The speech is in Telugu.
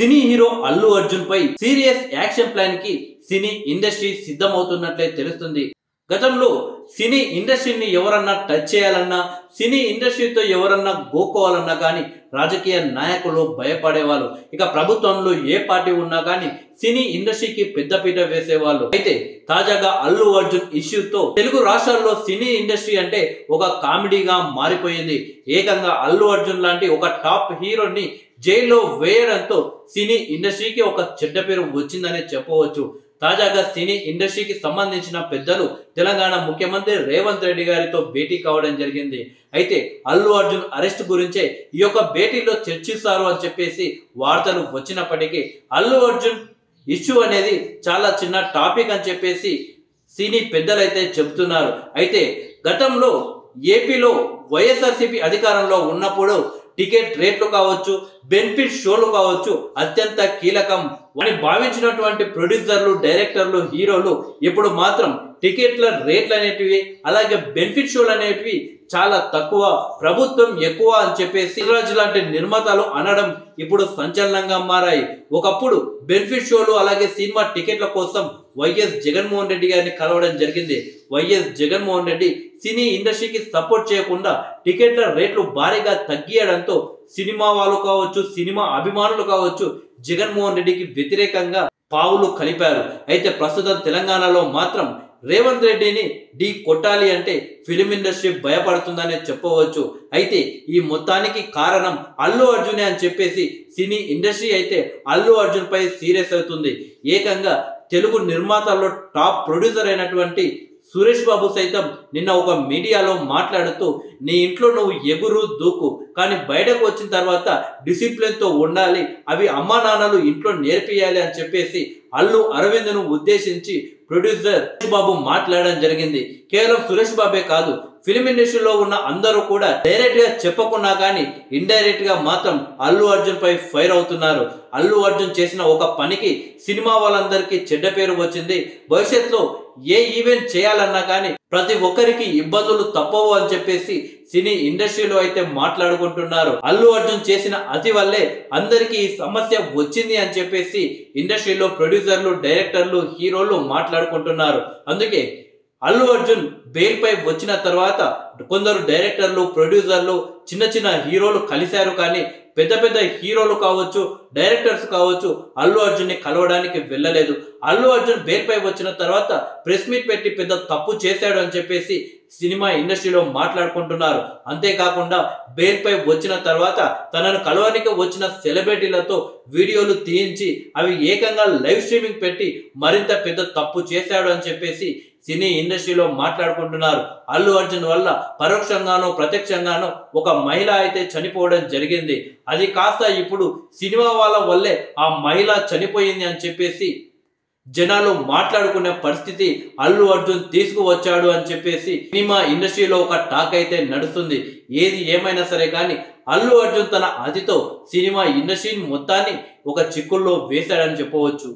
సినీ హీరో అల్లు అర్జున్ పై సీరియస్ యాక్షన్ ప్లాన్ కి సినీ ఇండస్ట్రీ సిద్ధమవుతున్నట్లే తెలుస్తుంది. గతంలో సినీ ఇండస్ట్రీని ఎవరన్నా టచ్ చేయాలన్నా, సినీ ఇండస్ట్రీతో ఎవరన్నా గోకోవాలన్నా కానీ రాజకీయ నాయకులు భయపడేవాళ్ళు. ఇక ప్రభుత్వంలో ఏ పార్టీ ఉన్నా కానీ సినీ ఇండస్ట్రీకి పెద్దపీట వేసేవాళ్ళు. అయితే తాజాగా అల్లు అర్జున్ ఇష్యూతో తెలుగు రాష్ట్రాల్లో సినీ ఇండస్ట్రీ అంటే ఒక కామెడీగా మారిపోయింది. ఏకంగా అల్లు అర్జున్ లాంటి ఒక టాప్ హీరోని జైల్లో వేయడంతో సినీ ఇండస్ట్రీకి ఒక చెడ్డ పేరు వచ్చిందనే చెప్పవచ్చు. తాజాగా సినీ ఇండస్ట్రీకి సంబంధించిన పెద్దలు తెలంగాణ ముఖ్యమంత్రి రేవంత్ రెడ్డి గారితో భేటీ కావడం జరిగింది. అయితే అల్లు అర్జున్ అరెస్ట్ గురించే ఈ యొక్క భేటీలో చర్చిస్తారు అని చెప్పేసి వార్తలు వచ్చినప్పటికీ అల్లు అర్జున్ ఇష్యూ అనేది చాలా చిన్న టాపిక్ అని చెప్పేసి సినీ పెద్దలైతే చెబుతున్నారు. అయితే గతంలో ఏపీలో వైఎస్ఆర్సీపీ అధికారంలో ఉన్నప్పుడు టికెట్ రేట్లు కావచ్చు, బెనిఫిట్ షోలు కావచ్చు అత్యంత కీలకం అని భావించినటువంటి ప్రొడ్యూసర్లు, డైరెక్టర్లు, హీరోలు ఇప్పుడు మాత్రం టికెట్ల రేట్లు అనేటివి అలాగే బెనిఫిట్ షోలు అనేటివి చాలా తక్కువ, ప్రభుత్వం ఎక్కువ అని చెప్పేసి రాజు లాంటి నిర్మాతలు అనడం ఇప్పుడు సంచలనంగా మారాయి. ఒకప్పుడు బెనిఫిట్ షోలు అలాగే సినిమా టికెట్ల కోసం వైఎస్ జగన్మోహన్ రెడ్డి గారిని కలవడం జరిగింది. వైఎస్ జగన్మోహన్ రెడ్డి సినీ ఇండస్ట్రీకి సపోర్ట్ చేయకుండా టికెట్ల రేట్లు భారీగా తగ్గియడంతో సినిమా వాళ్ళు కావచ్చు, సినిమా అభిమానులు కావచ్చు జగన్మోహన్ రెడ్డికి వ్యతిరేకంగా పావులు కలిపారు. అయితే ప్రస్తుతం తెలంగాణలో మాత్రం రేవంత్ రెడ్డిని ఢీ కొట్టాలి అంటే ఫిలిం ఇండస్ట్రీ భయపడుతుందనే చెప్పవచ్చు. అయితే ఈ మొత్తానికి కారణం అల్లు అర్జునే అని చెప్పేసి సినీ ఇండస్ట్రీ అయితే అల్లు అర్జున్ పై సీరియస్ అవుతుంది. ఏకంగా తెలుగు నిర్మాతల్లో టాప్ ప్రొడ్యూసర్ అయినటువంటి సురేష్ బాబు సైతం నిన్న ఒక మీడియాలో మాట్లాడుతూ నీ ఇంట్లో నువ్వు ఎగురు దూకు, కానీ బయటకు వచ్చిన తర్వాత డిసిప్లిన్తో ఉండాలి, అవి అమ్మా నాన్నలు ఇంట్లో నేర్పియాలి అని చెప్పేసి అల్లు అరవింద్ను ఉద్దేశించి ప్రొడ్యూసర్ సురేష్ బాబు మాట్లాడడం జరిగింది. కేవలం సురేష్ బాబే కాదు, ఫిలిం ఇండస్ట్రీలో ఉన్న అందరూ కూడా డైరెక్ట్ గా చెప్పకున్నా కానీ ఇండైరెక్ట్ గా మాత్రం అల్లు అర్జున్ పై ఫైర్ అవుతున్నారు. అల్లు అర్జున్ చేసిన ఒక పనికి సినిమా వాళ్ళందరికీ చెడ్డ పేరు వచ్చింది. భవిష్యత్తులో ఏ ఈవెంట్ చేయాలన్నా కానీ ప్రతి ఒక్కరికి ఇబ్బందులు తప్పవు అని చెప్పేసి సినీ ఇండస్ట్రీలో అయితే మాట్లాడుకుంటున్నారు. అల్లు అర్జున్ చేసిన అతి వల్లే అందరికీ ఈ సమస్య వచ్చింది అని చెప్పేసి ఇండస్ట్రీలో ప్రొడ్యూసర్లు, డైరెక్టర్లు, హీరోలు మాట్లాడుకుంటున్నారు. అందుకే అల్లు అర్జున్ బెయిల్ పై వచ్చిన తర్వాత కొందరు డైరెక్టర్లు, ప్రొడ్యూసర్లు, చిన్న చిన్న హీరోలు కలిశారు, కానీ పెద్ద పెద్ద హీరోలు కావచ్చు, డైరెక్టర్స్ కావచ్చు అల్లు అర్జున్ ని కలవడానికి వెళ్ళలేదు. అల్లు అర్జున్ బెయిల్ పై వచ్చిన తర్వాత ప్రెస్ మీట్ పెట్టి పెద్ద తప్పు చేశాడు అని చెప్పేసి సినిమా ఇండస్ట్రీలో మాట్లాడుకుంటున్నారు. అంతేకాకుండా బెయిల్ పై వచ్చిన తర్వాత తనను కలవడానికి వచ్చిన సెలబ్రిటీలతో వీడియోలు తీయించి అవి ఏకంగా లైవ్ స్ట్రీమింగ్ పెట్టి మరింత పెద్ద తప్పు చేశాడు అని చెప్పేసి సినీ ఇండస్ట్రీలో మాట్లాడుకుంటున్నారు. అల్లు అర్జున్ వల్ల పరోక్షంగానో ప్రత్యక్షంగానో ఒక మహిళ అయితే చనిపోవడం జరిగింది. అది కాస్త ఇప్పుడు సినిమా వాళ్ళ వల్లే ఆ మహిళ చనిపోయింది అని చెప్పేసి జనాలు మాట్లాడుకునే పరిస్థితి అల్లు అర్జున్ తీసుకువచ్చాడు అని చెప్పేసి సినిమా ఇండస్ట్రీలో ఒక టాక్ అయితే నడుస్తుంది. ఏది ఏమైనా సరే కానీ అల్లు అర్జున్ తన అతితో సినిమా ఇండస్ట్రీ మొత్తాన్ని ఒక చిక్కుల్లో వేశాడని చెప్పవచ్చు.